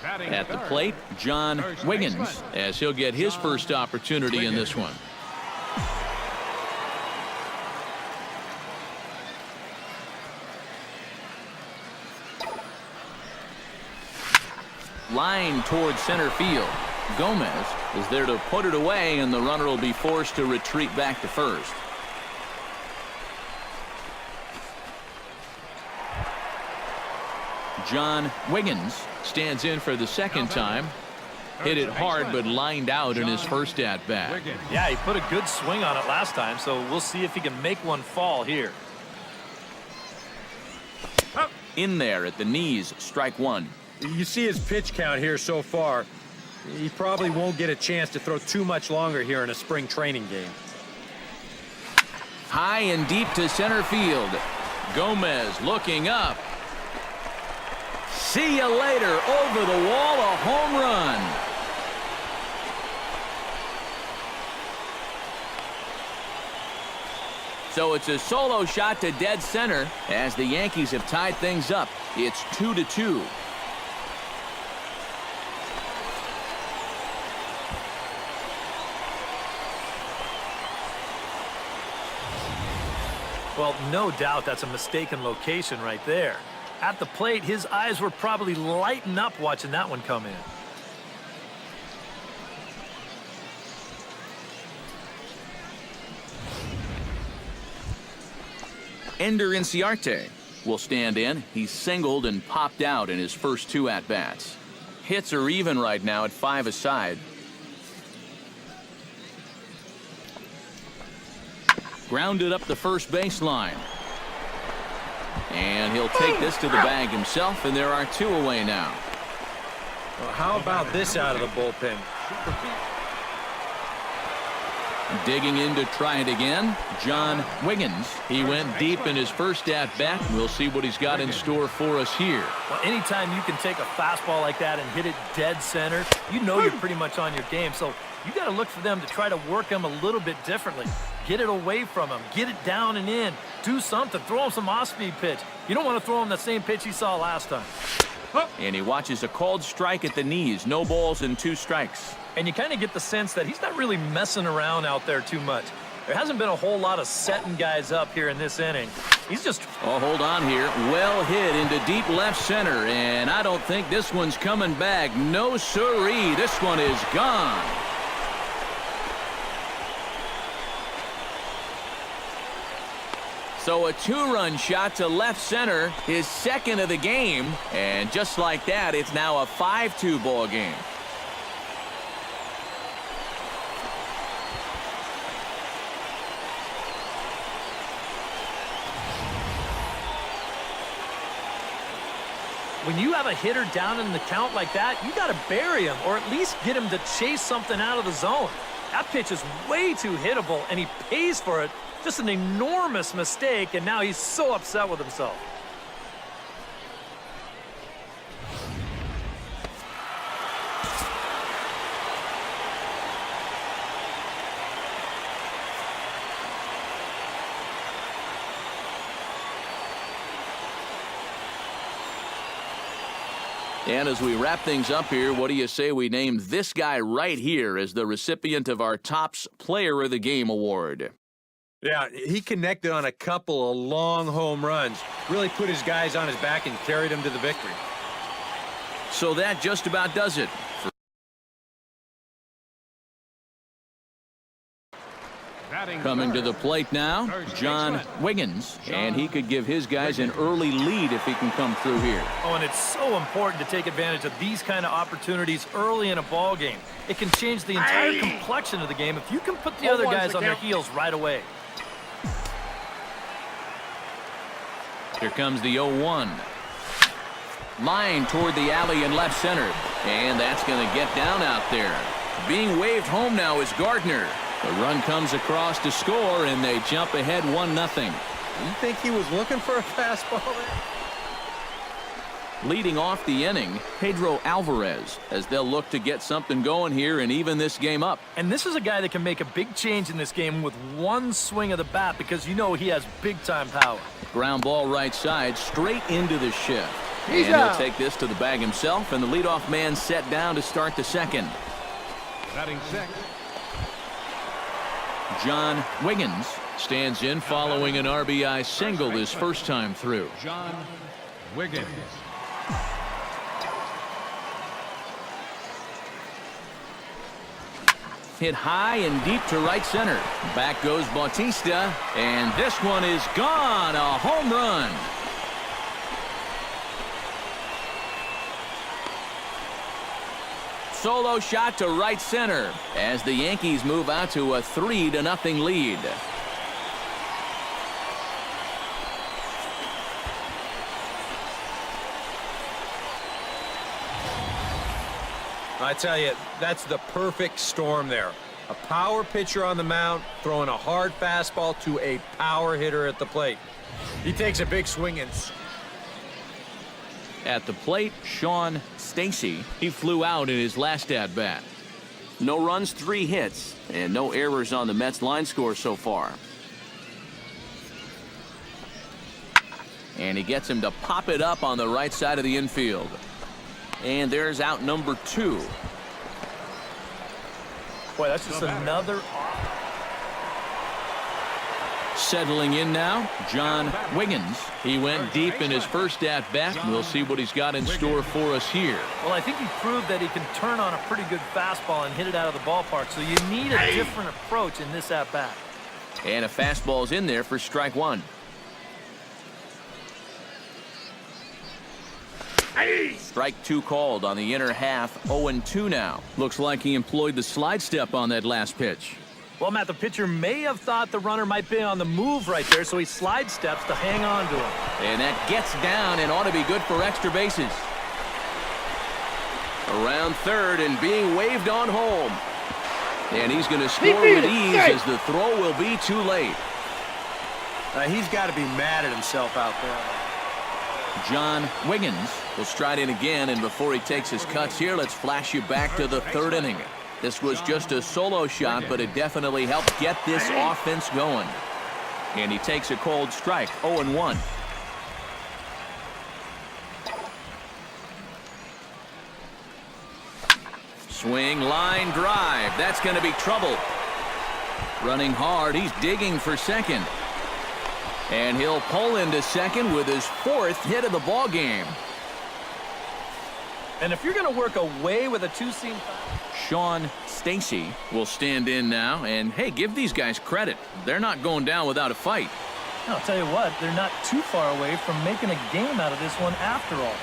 At the plate, John Wiggins, as he'll get his first opportunity in this one. Line toward center field. Gomez is there to put it away, and the runner will be forced to retreat back to first. John Wiggins stands in for the second time. Hit it hard, but lined out in his first at-bat. Yeah, he put a good swing on it last time, so we'll see if he can make one fall here. In there at the knees, strike one. You see his pitch count here so far. He probably won't get a chance to throw too much longer here in a spring training game. High and deep to center field. Gomez looking up. See you later. Over the wall, a home run. So it's a solo shot to dead center as the Yankees have tied things up. It's 2-2. Well, no doubt that's a mistaken location right there. At the plate, his eyes were probably lighting up watching that one come in. Ender Inciarte will stand in. He's singled and popped out in his first two at-bats. Hits are even right now at 5 aside. Grounded up the first baseline. And he'll take this to the bag himself, and there are 2 away now. Well, how about this out of the bullpen? Digging in to try it again, John Wiggins. He went deep in his first at-bat. We'll see what he's got in store for us here. Well, anytime you can take a fastball like that and hit it dead center, you know you're pretty much on your game. So you got to look for them to try to work him a little bit differently. Get it away from him. Get it down and in. Do something. Throw him some off-speed pitch. You don't want to throw him the same pitch he saw last time. And he watches a called strike at the knees. No balls and 2 strikes. And you kind of get the sense that he's not really messing around out there too much. There hasn't been a whole lot of setting guys up here in this inning. He's just... Oh, hold on here. Well hit into deep left center. And I don't think this one's coming back. No siree. This one is gone. So a 2-run shot to left center, his second of the game. And just like that, it's now a 5-2 ball game. When you have a hitter down in the count like that, you got to bury him or at least get him to chase something out of the zone. That pitch is way too hittable, and he pays for it. Just an enormous mistake, and now he's so upset with himself. And as we wrap things up here, what do you say we name this guy right here as the recipient of our Topps Player of the Game award? Yeah, he connected on a couple of long home runs. Really put his guys on his back and carried them to the victory. So that just about does it. Coming to the plate now, John Wiggins, and he could give his guys an early lead if he can come through here. Oh, and it's so important to take advantage of these kind of opportunities early in a ball game. It can change the entire complexion of the game if you can put the other guys on their heels right away. Here comes the 0-1. Line toward the alley in left center, and that's going to get down out there. Being waved home now is Gardner. The run comes across to score, and they jump ahead 1-0. You think he was looking for a fastball there? Leading off the inning, Pedro Alvarez, as they'll look to get something going here and even this game up. And this is a guy that can make a big change in this game with one swing of the bat because you know he has big-time power. Ground ball right side, straight into the shift. And he'll take this to the bag himself, and the leadoff man set down to start the second. Batting sixth, John Wiggins stands in following an RBI single his first time through. John Wiggins. Hit high and deep to right center. Back goes Bautista, and this one is gone. A home run. Solo shot to right center as the Yankees move out to a 3-0 lead. I tell you, that's the perfect storm there. A power pitcher on the mound throwing a hard fastball to a power hitter at the plate. He takes a big swing and... At the plate, Sean Stacy. He flew out in his last at-bat. No runs, 3 hits, and no errors on the Mets line score so far. And he gets him to pop it up on the right side of the infield. And there's out number 2. Boy, that's just another. Settling in now, John Wiggins. He went deep in his first at-bat. We'll see what he's got in store for us here. Well, I think he proved that he can turn on a pretty good fastball and hit it out of the ballpark. So you need a different approach in this at-bat. And a fastball's in there for strike 1. Strike 2 called on the inner half. 0-2 now. Looks like he employed the slide step on that last pitch. Well, Matt, the pitcher may have thought the runner might be on the move right there, so he slide steps to hang on to him. And that gets down and ought to be good for extra bases. Around third and being waved on home. And he's going to score with ease as the throw will be too late. he's got to be mad at himself out there. John Wiggins will stride in again, and before he takes his cuts here, let's flash you back to the 3rd inning. This was just a solo shot, but it definitely helped get this offense going. And he takes a cold strike, 0-1. Swing, line drive. That's going to be trouble. Running hard, he's digging for second. And he'll pull into second with his 4th hit of the ball game. And if you're going to work away with a 2-seam, Sean Stacy will stand in now. And, hey, give these guys credit. They're not going down without a fight. I'll tell you what, they're not too far away from making a game out of this one after all.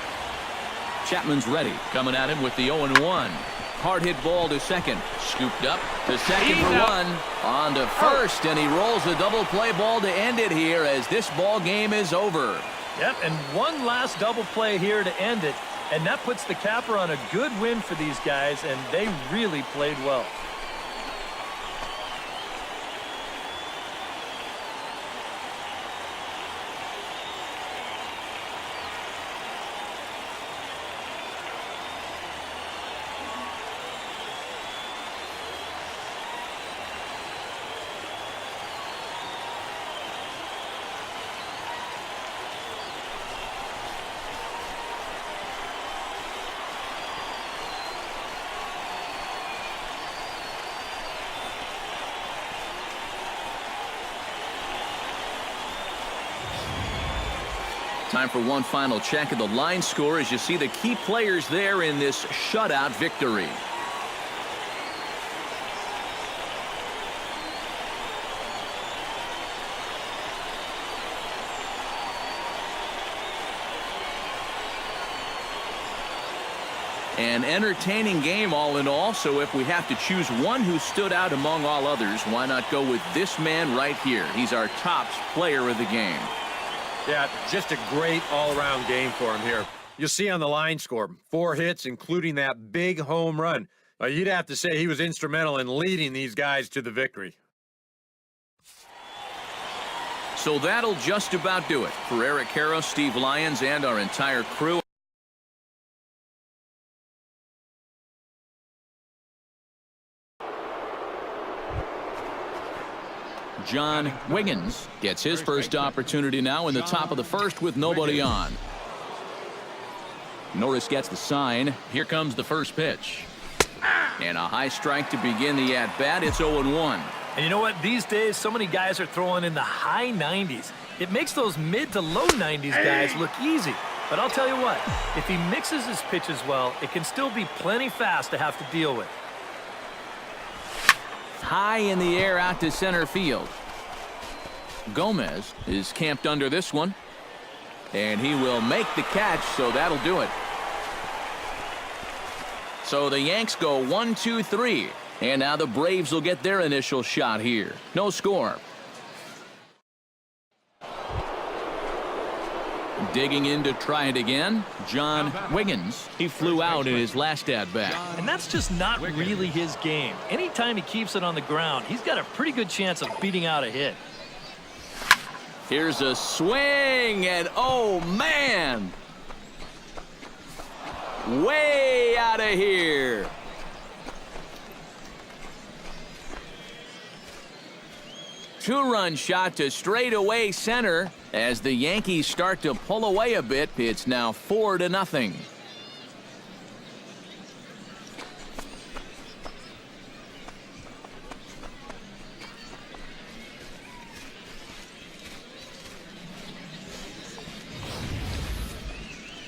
Chapman's ready, coming at him with the 0-1. Hard hit ball to second. Scooped up to second for 1. On to first, and he rolls a double play ball to end it here as this ball game is over. Yep, and one last double play here to end it. And that puts the capper on a good win for these guys, and they really played well. Time for one final check of the line score as you see the key players there in this shutout victory. An entertaining game all in all, so if we have to choose one who stood out among all others, why not go with this man right here? He's our top player of the game. Yeah, just a great all-around game for him here. You'll see on the line score, 4 hits, including that big home run. You'd have to say he was instrumental in leading these guys to the victory. So that'll just about do it for Eric Harrow, Steve Lyons, and our entire crew. John Wiggins gets his first opportunity now in the top of the first with nobody on. Norris gets the sign. Here comes the first pitch. And a high strike to begin the at-bat. It's 0-1. And you know what? These days, so many guys are throwing in the high 90s. It makes those mid to low 90s guys look easy. But I'll tell you what, if he mixes his pitches well, it can still be plenty fast to have to deal with. High in the air out to center field. Gomez is camped under this one. And he will make the catch, so that'll do it. So the Yanks go 1-2-3. And now the Braves will get their initial shot here. No score. Digging in to try it again, John Wiggins. He flew out in his last at-bat. And that's just not really his game. Anytime he keeps it on the ground, he's got a pretty good chance of beating out a hit. Here's a swing, and oh, man! Way out of here. Two-run shot to straightaway center. As the Yankees start to pull away a bit, it's now 4-0.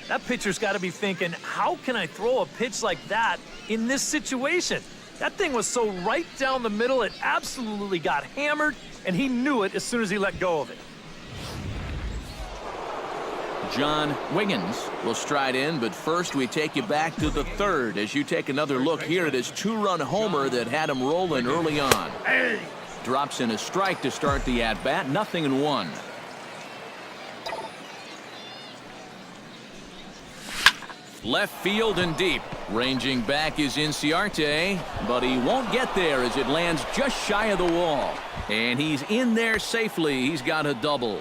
That pitcher's got to be thinking, how can I throw a pitch like that in this situation? That thing was so right down the middle, it absolutely got hammered, and he knew it as soon as he let go of it. John Wiggins will stride in, but first we take you back to the third as you take another look here at his two-run homer that had him rolling early on. Drops in a strike to start the at-bat, 0-1. Left field and deep. Ranging back is Inciarte, but he won't get there as it lands just shy of the wall. And he's in there safely. He's got a double.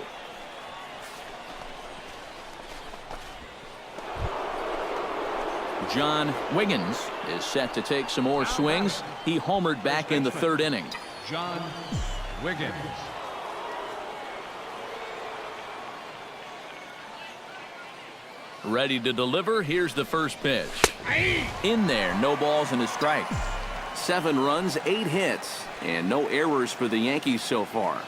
John Wiggins is set to take some more swings. He homered back in the third inning. John Wiggins. Ready to deliver. Here's the first pitch. In there, no balls and a strike. 7 runs, 8 hits, and no errors for the Yankees so far.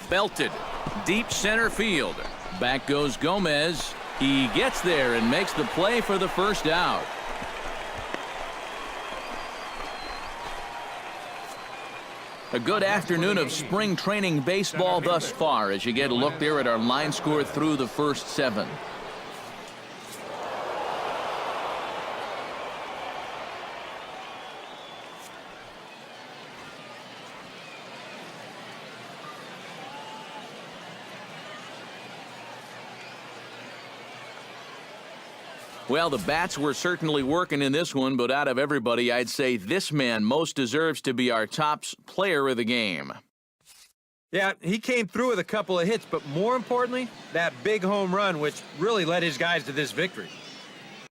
Belted. Deep center field. Back goes Gomez. He gets there and makes the play for the first out. A good afternoon of spring training baseball thus far as you get a look there at our line score through the first 7. Well, the bats were certainly working in this one, but out of everybody, I'd say this man most deserves to be our top player of the game. Yeah, he came through with a couple of hits, but more importantly, that big home run, which really led his guys to this victory.